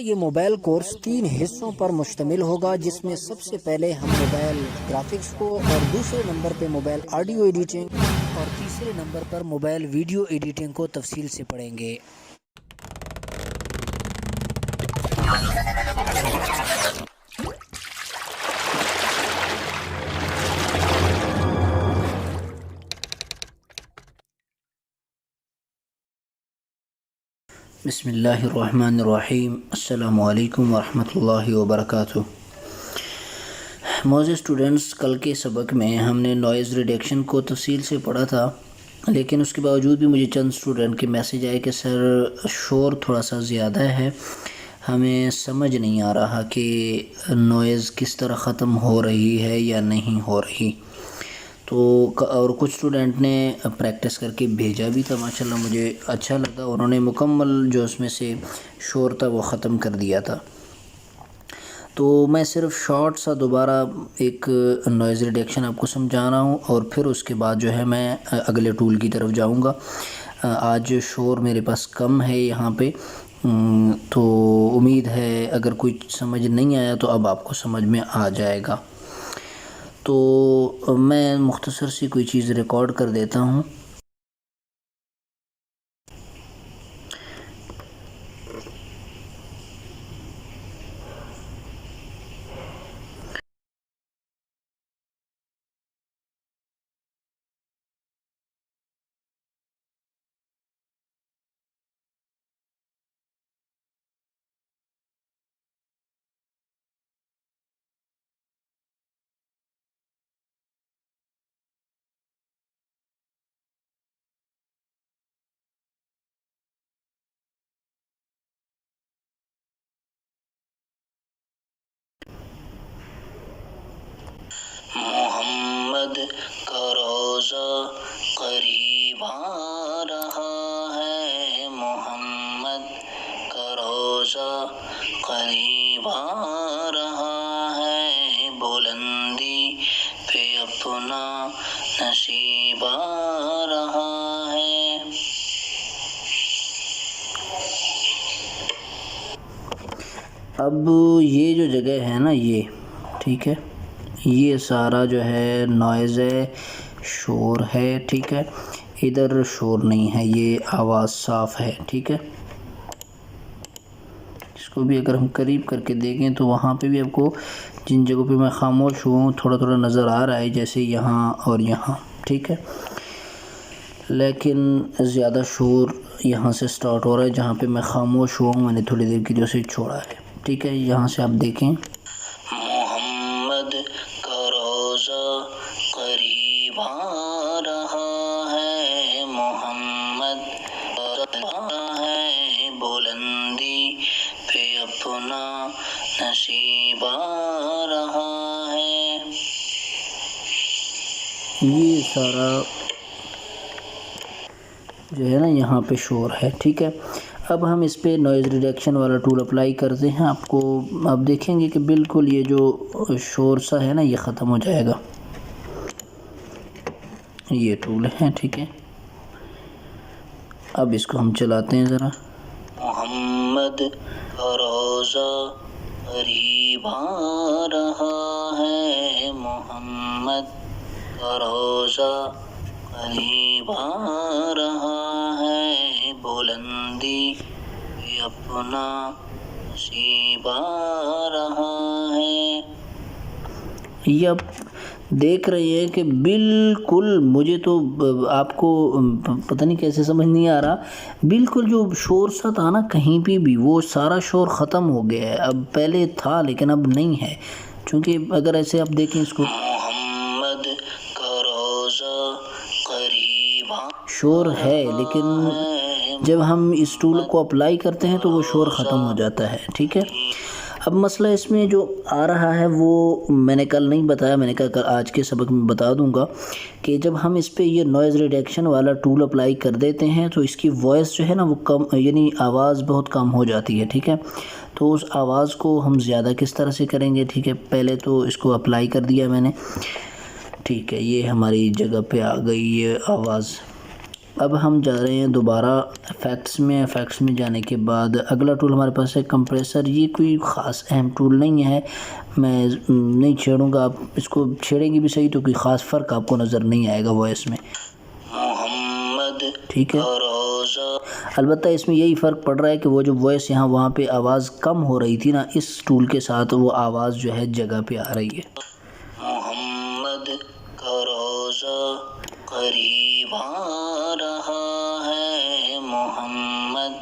یہ mobile course 3 حصوں پر مشتمل ہوگا، جس میں سب سے پہلے ہم موبائل گرافکس کو، اور دوسرے نمبر پہ موبائل آڈیو ایڈیٹنگ، اور تیسرے نمبر پر موبائل ویڈیو ایڈیٹنگ کو تفصیل سے پڑھیں گے۔ بسم اللہ الرحمن الرحیم۔ السلام علیکم ورحمۃ اللہ وبرکاتہ۔ معزز اسٹوڈنٹس، کل کے سبق میں ہم نے نوائز ریڈکشن کو تفصیل سے پڑھا تھا، لیکن اس کے باوجود بھی مجھے چند اسٹوڈنٹ کے میسیج آئے کہ سر شور تھوڑا سا زیادہ ہے، ہمیں سمجھ نہیں آ رہا کہ نوائز کس طرح ختم ہو رہی ہے یا نہیں ہو رہی۔ تو اور کچھ اسٹوڈنٹ نے پریکٹس کر کے بھیجا بھی تھا، ماشاءاللہ مجھے اچھا لگا، انہوں نے مکمل جو اس میں سے شور تھا وہ ختم کر دیا تھا۔ تو میں صرف شارٹ سا دوبارہ ایک نوائز ریڈکشن آپ کو سمجھا رہا ہوں، اور پھر اس کے بعد جو ہے میں اگلے ٹول کی طرف جاؤں گا۔ آج شور میرے پاس کم ہے یہاں پہ، تو امید ہے اگر کوئی سمجھ نہیں آیا تو اب آپ کو سمجھ میں آ جائے گا۔ تو میں مختصر سی کوئی چیز ریکارڈ کر دیتا ہوں۔ محمد کا روزہ قریب آ رہا ہے، محمد کا روزہ قریب آ رہا ہے، بلندی پہ اپنا نصیب آ رہا ہے۔ اب یہ جو جگہ ہے نا، یہ ٹھیک ہے، یہ سارا جو ہے نوائز ہے، شور ہے، ٹھیک ہے، ادھر شور نہیں ہے، یہ آواز صاف ہے، ٹھیک ہے۔ اس کو بھی اگر ہم قریب کر کے دیکھیں تو وہاں پہ بھی آپ کو جن جگہوں پہ میں خاموش ہوں تھوڑا تھوڑا نظر آ رہا ہے، جیسے یہاں اور یہاں، ٹھیک ہے، لیکن زیادہ شور یہاں سے سٹارٹ ہو رہا ہے جہاں پہ میں خاموش ہوا ہوں، میں نے تھوڑی دیر کے لیے اسے چھوڑا ہے، ٹھیک ہے۔ یہاں سے آپ دیکھیں، محمد کا روزہ قریب آ رہا ہے، محمد آ رہا ہے، بلندی پہ اپنا نصیب آ رہا ہے۔ یہ سارا جو ہے نا یہاں پہ شور ہے، ٹھیک ہے۔ اب ہم اس پہ نوائز ریڈکشن والا ٹول اپلائی کرتے ہیں، آپ کو آپ دیکھیں گے کہ بالکل یہ جو شور سا ہے نا یہ ختم ہو جائے گا۔ یہ ٹول ہے، ٹھیک ہے۔ اب اس کو ہم چلاتے ہیں ذرا۔ محمد کا روزہ قریب آ رہا ہے، محمد کا روزہ قریب آ رہا ہے، بلندی پہ اپنا نصیب آ رہا ہے۔ یہ اب دیکھ رہے ہیں کہ بالکل مجھے تو آپ کو پتہ نہیں کیسے سمجھ نہیں آ رہا، بالکل جو شور سا تھا نا کہیں پہ بھی وہ سارا شور ختم ہو گیا ہے، اب پہلے تھا لیکن اب نہیں ہے، چونکہ اگر ایسے آپ دیکھیں اس کو، محمد کا روزہ قریب شور ہے، لیکن جب ہم اس ٹول کو اپلائی کرتے ہیں تو وہ شور ختم ہو جاتا ہے، ٹھیک ہے۔ اب مسئلہ اس میں جو آ رہا ہے وہ میں نے کل نہیں بتایا، میں نے کہا آج کے سبق میں بتا دوں گا کہ جب ہم اس پہ یہ نوائز ریڈکشن والا ٹول اپلائی کر دیتے ہیں تو اس کی وائس جو ہے نا وہ کم، یعنی آواز بہت کم ہو جاتی ہے، ٹھیک ہے۔ تو اس آواز کو ہم زیادہ کس طرح سے کریں گے، ٹھیک ہے۔ پہلے تو اس کو اپلائی کر دیا میں نے، ٹھیک ہے، یہ ہماری جگہ پہ آ گئی یہ آواز، اب ہم جا رہے ہیں دوبارہ افیکٹس میں. افیکٹس میں جانے کے بعد اگلا ٹول ہمارے پاس ہے کمپریسر. یہ کوئی خاص اہم ٹول نہیں ہے، میں نہیں چھیڑوں گا. آپ اس کو چھیڑیں گے بھی صحیح تو کوئی خاص فرق آپ کو نظر نہیں آئے گا وائس میں. محمد ٹھیک ہے. البتہ اس میں یہی فرق پڑ رہا ہے کہ وہ جو وائس یہاں وہاں پہ آواز کم ہو رہی تھی نا، اس ٹول کے ساتھ وہ آواز جو ہے جگہ پہ آ رہی ہے. محمد کا روزہ قریب آ رہا ہے، محمد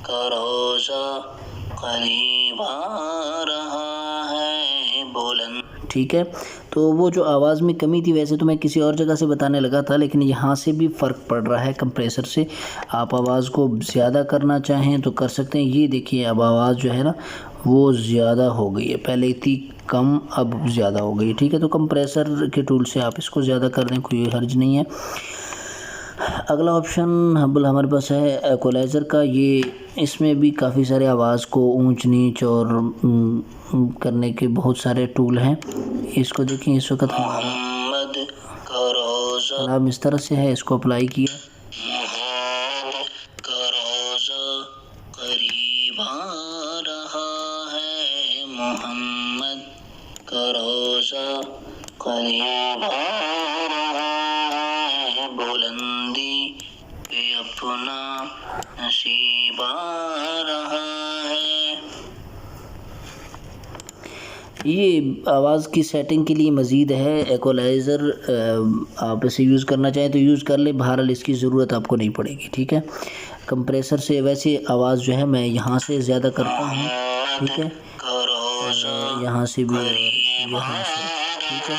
کا روزہ قریب آ رہا ہے بلند. ٹھیک ہے. تو وہ جو آواز میں کمی تھی ویسے تو میں کسی اور جگہ سے بتانے لگا تھا، لیکن یہاں سے بھی فرق پڑ رہا ہے کمپریسر سے. آپ آواز کو زیادہ کرنا چاہیں تو کر سکتے ہیں. یہ دیکھیے اب آواز جو ہے نا وہ زیادہ ہو گئی ہے، پہلے تھی کم اب زیادہ ہو گئی. ٹھیک ہے. تو کمپریسر کے ٹول سے آپ اس کو زیادہ کر دیں، کوئی حرج نہیں ہے. اگلا آپشن ہمارے پاس ہے ایکولائزر کا. یہ اس میں بھی کافی سارے آواز کو اونچ نیچ اور کرنے کے بہت سارے ٹول ہیں. اس کو دیکھیں اس وقت محمد کا روزہ کلام اس طرح سے ہے، اس کو اپلائی کیا. محمد کا روزہ قریب آ رہا ہے، محمد کا روزہ قریب آ رہا ہے، بلندی پہ اپنا نصیب آ رہا ہے. یہ آواز کی سیٹنگ کے لیے مزید ہے ایکولائزر. آپ اسے یوز کرنا چاہیں تو یوز کر لیں، بہرحال اس کی ضرورت آپ کو نہیں پڑے گی. ٹھیک ہے. کمپریسر سے ویسے آواز جو ہے میں یہاں سے زیادہ کرتا ہوں. ٹھیک ہے. یہاں سے بھی یہاں سے. ٹھیک ہے.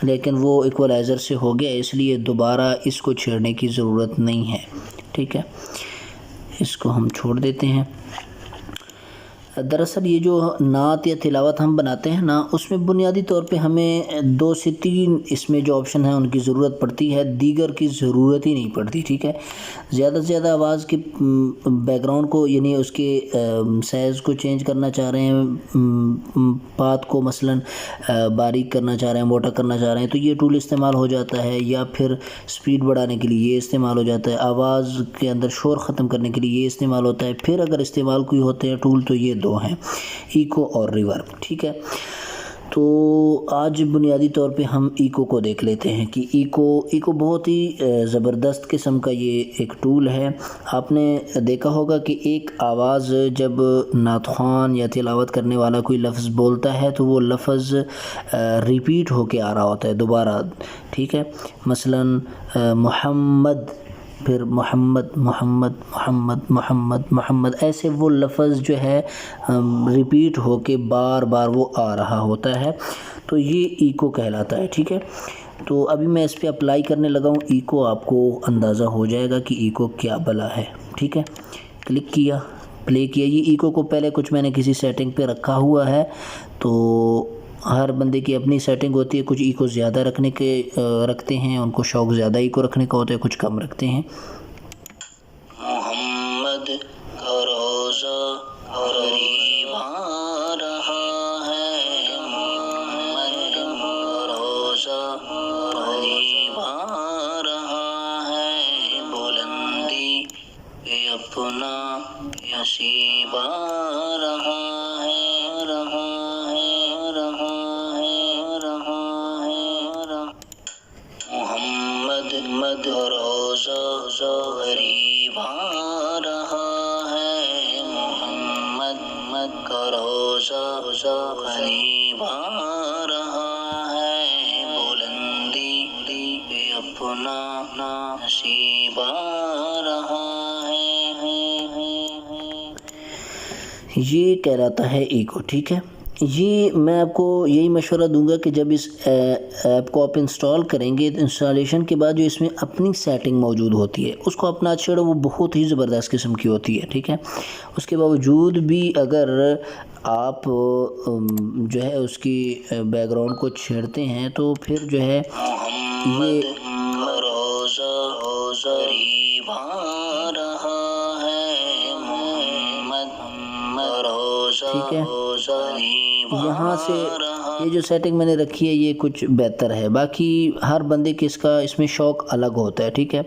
لیکن وہ ایکولائزر سے ہو گیا، اس لیے دوبارہ اس کو چھیڑنے کی ضرورت نہیں ہے. ٹھیک ہے. اس کو ہم چھوڑ دیتے ہیں. دراصل یہ جو نعت یا تلاوت ہم بناتے ہیں نا، اس میں بنیادی طور پہ ہمیں 2 سے 3 اس میں جو آپشن ہیں ان کی ضرورت پڑتی ہے، دیگر کی ضرورت ہی نہیں پڑتی. ٹھیک ہے. زیادہ سے زیادہ آواز کے بیک گراؤنڈ کو یعنی اس کے سائز کو چینج کرنا چاہ رہے ہیں، پات کو مثلا باریک کرنا چاہ رہے ہیں، موٹا کرنا چاہ رہے ہیں تو یہ ٹول استعمال ہو جاتا ہے، یا پھر سپیڈ بڑھانے کے لیے یہ استعمال ہو جاتا ہے، آواز کے اندر شور ختم کرنے کے لیے یہ استعمال ہوتا ہے. پھر اگر استعمال کوئی ہوتے ہیں ٹول تو یہ 2 ہیں، ایکو اور ریورب. ٹھیک ہے. تو آج بنیادی طور پہ ہم ایکو کو دیکھ لیتے ہیں کہ ایکو بہت ہی زبردست قسم کا یہ ایک ٹول ہے. آپ نے دیکھا ہوگا کہ ایک آواز جب نعت خوان یا تلاوت کرنے والا کوئی لفظ بولتا ہے تو وہ لفظ ریپیٹ ہو کے آ رہا ہوتا ہے دوبارہ. ٹھیک ہے. مثلا محمد، پھر محمد محمد محمد محمد محمد، ایسے وہ لفظ جو ہے ریپیٹ ہو کے بار بار وہ آ رہا ہوتا ہے، تو یہ ایکو کہلاتا ہے. ٹھیک ہے. تو ابھی میں اس پہ اپلائی کرنے لگا ہوں ایکو، آپ کو اندازہ ہو جائے گا کہ ایکو کیا بلا ہے. ٹھیک ہے. کلک کیا، پلے کیا. یہ ایکو کو پہلے کچھ میں نے کسی سیٹنگ پہ رکھا ہوا ہے، تو ہر بندے کی اپنی سیٹنگ ہوتی ہے. کچھ ایکو زیادہ رکھتے ہیں، ان کو شوق زیادہ ایکو رکھنے کا ہوتا ہے، کچھ کم رکھتے ہیں. محمد کا روزہ قریب آ رہا ہے، محمد کا روزہ قریب آ رہا ہے، بلندی پہ اپنا نصیب آ رہا ہے. محمد کا روزہ قریب آ رہا ہے، محمد کا روزہ قریب آ رہا ہے، بلندی پہ اپنا نصیب آ رہا ہے. یہ کہلاتا ہے ایکو. ٹھیک ہے. یہ میں آپ کو یہی مشورہ دوں گا کہ جب اس ایپ کو آپ انسٹال کریں گے تو انسٹالیشن کے بعد جو اس میں اپنی سیٹنگ موجود ہوتی ہے اس کو اپنا چھیڑو، وہ بہت ہی زبردست قسم کی ہوتی ہے. ٹھیک ہے. اس کے باوجود بھی اگر آپ جو ہے اس کی بیک گراؤنڈ کو چھیڑتے ہیں تو پھر جو ہے یہ ٹھیک ہے. یہاں سے یہ جو سیٹنگ میں نے رکھی ہے یہ کچھ بہتر ہے، باقی ہر بندے کے اس میں شوق الگ ہوتا ہے، ٹھیک ہے۔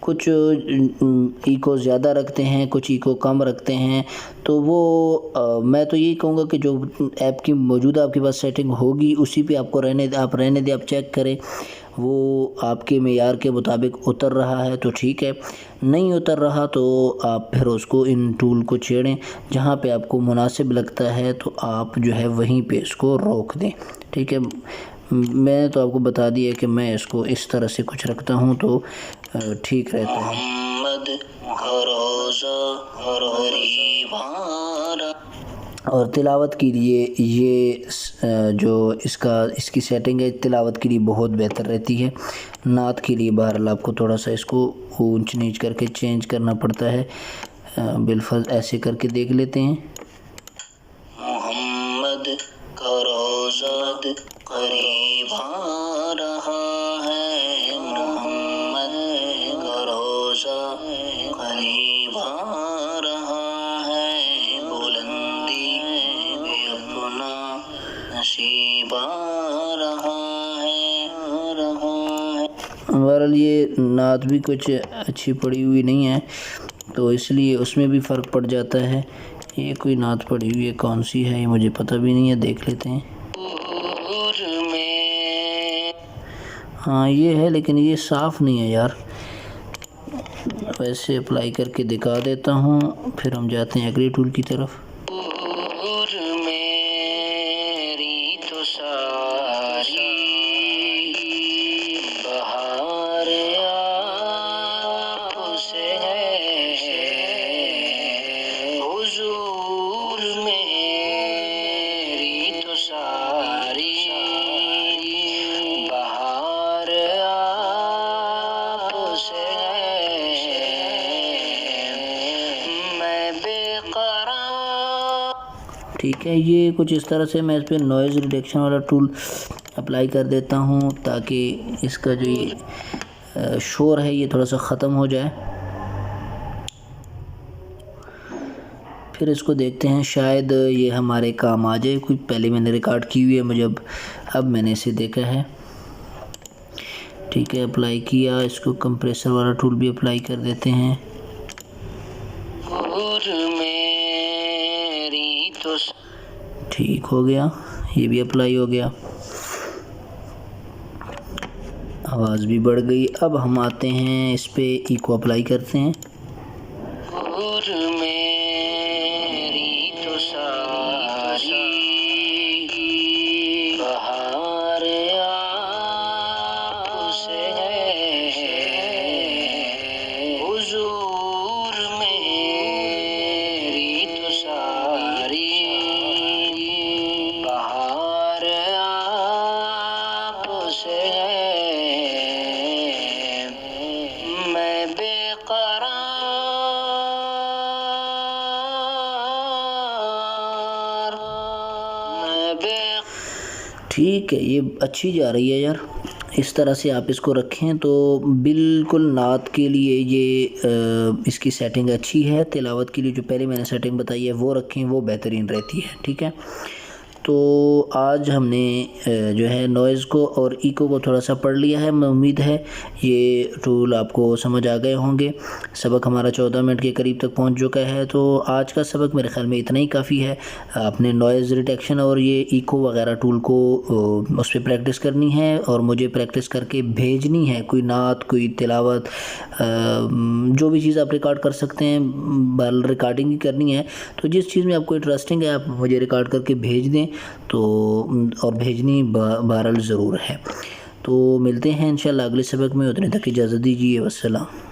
کچھ ایکو زیادہ رکھتے ہیں، کچھ ایکو کم رکھتے ہیں، تو وہ میں تو یہی کہوں گا کہ جو ایپ کی موجودہ آپ کے پاس سیٹنگ ہوگی اسی پہ آپ کو رہنے دیں، آپ چیک کریں وہ آپ کے معیار کے مطابق اتر رہا ہے تو ٹھیک ہے، نہیں اتر رہا تو آپ پھر اس کو ان ٹول کو چھیڑیں، جہاں پہ آپ کو مناسب لگتا ہے تو آپ جو ہے وہیں پہ اس کو روک دیں، ٹھیک ہے۔ میں تو آپ کو بتا دیا کہ میں اس کو اس طرح سے کچھ رکھتا ہوں تو ٹھیک رہتا ہے۔ محمد اور تلاوت کے لیے یہ جو اس کی سیٹنگ ہے تلاوت کے لیے بہت بہتر رہتی ہے۔ نعت کے لیے بہرحال آپ کو تھوڑا سا اس کو اونچ نیچ کر کے چینج کرنا پڑتا ہے، بالفرض ایسے کر کے دیکھ لیتے ہیں۔ محمد کا روزہ قریب آ رہا ہے، محمد کا روزہ قریب آ رہا ہے، بلندی اپنا نصیب آ رہا ہے۔ بہرحال یہ نعت بھی کچھ اچھی پڑھی ہوئی نہیں ہے تو اس لیے اس میں بھی فرق پڑ جاتا ہے۔ یہ کوئی نعت پڑھی ہوئی ہے، کون سی ہے یہ مجھے پتہ بھی نہیں ہے، دیکھ لیتے ہیں۔ ہاں یہ ہے لیکن یہ صاف نہیں ہے یار، ویسے اپلائی کر کے دکھا دیتا ہوں، پھر ہم جاتے ہیں اگلی ٹول کی طرف۔ ٹھیک ہے، یہ کچھ اس طرح سے میں اس پہ نوائز ریڈکشن والا ٹول اپلائی کر دیتا ہوں تاکہ اس کا جو یہ شور ہے یہ تھوڑا سا ختم ہو جائے۔ پھر اس کو دیکھتے ہیں، شاید یہ ہمارے کام آ جائے، کوئی پہلے میں نے ریکارڈ کی ہوئی ہے مجھے، اب میں نے اسے دیکھا ہے۔ ٹھیک ہے، اپلائی کیا، اس کو کمپریسر والا ٹول بھی اپلائی کر دیتے ہیں۔ ٹھیک ہو گیا، یہ بھی اپلائی ہو گیا، آواز بھی بڑھ گئی۔ اب ہم آتے ہیں اس پہ ایکو اپلائی کرتے ہیں۔ ٹھیک ہے، یہ اچھی جا رہی ہے یار، اس طرح سے آپ اس کو رکھیں تو بالکل نعت کے لیے یہ اس کی سیٹنگ اچھی ہے۔ تلاوت کے لیے جو پہلے میں نے سیٹنگ بتائی ہے وہ رکھیں، وہ بہترین رہتی ہے، ٹھیک ہے۔ تو آج ہم نے جو ہے نوائز کو اور ایکو کو تھوڑا سا پڑھ لیا ہے، میں امید ہے یہ ٹول آپ کو سمجھ آ گئے ہوں گے۔ سبق ہمارا 14 منٹ کے قریب تک پہنچ چکا ہے، تو آج کا سبق میرے خیال میں اتنا ہی کافی ہے۔ آپ نے نوائز ریڈکشن اور یہ ایکو وغیرہ ٹول کو اس پہ پریکٹس کرنی ہے اور مجھے پریکٹس کر کے بھیجنی ہے، کوئی نعت، کوئی تلاوت، جو بھی چیز آپ ریکارڈ کر سکتے ہیں، ریکارڈنگ ہی کرنی ہے، تو جس چیز میں آپ کو انٹرسٹنگ ہے آپ مجھے ریکارڈ کر کے بھیج دیں، تو اور بھیجنی بہرحال ضرور ہے۔ تو ملتے ہیں انشاءاللہ اگلے سبق میں، اتنے تک اجازت دیجیے، والسلام۔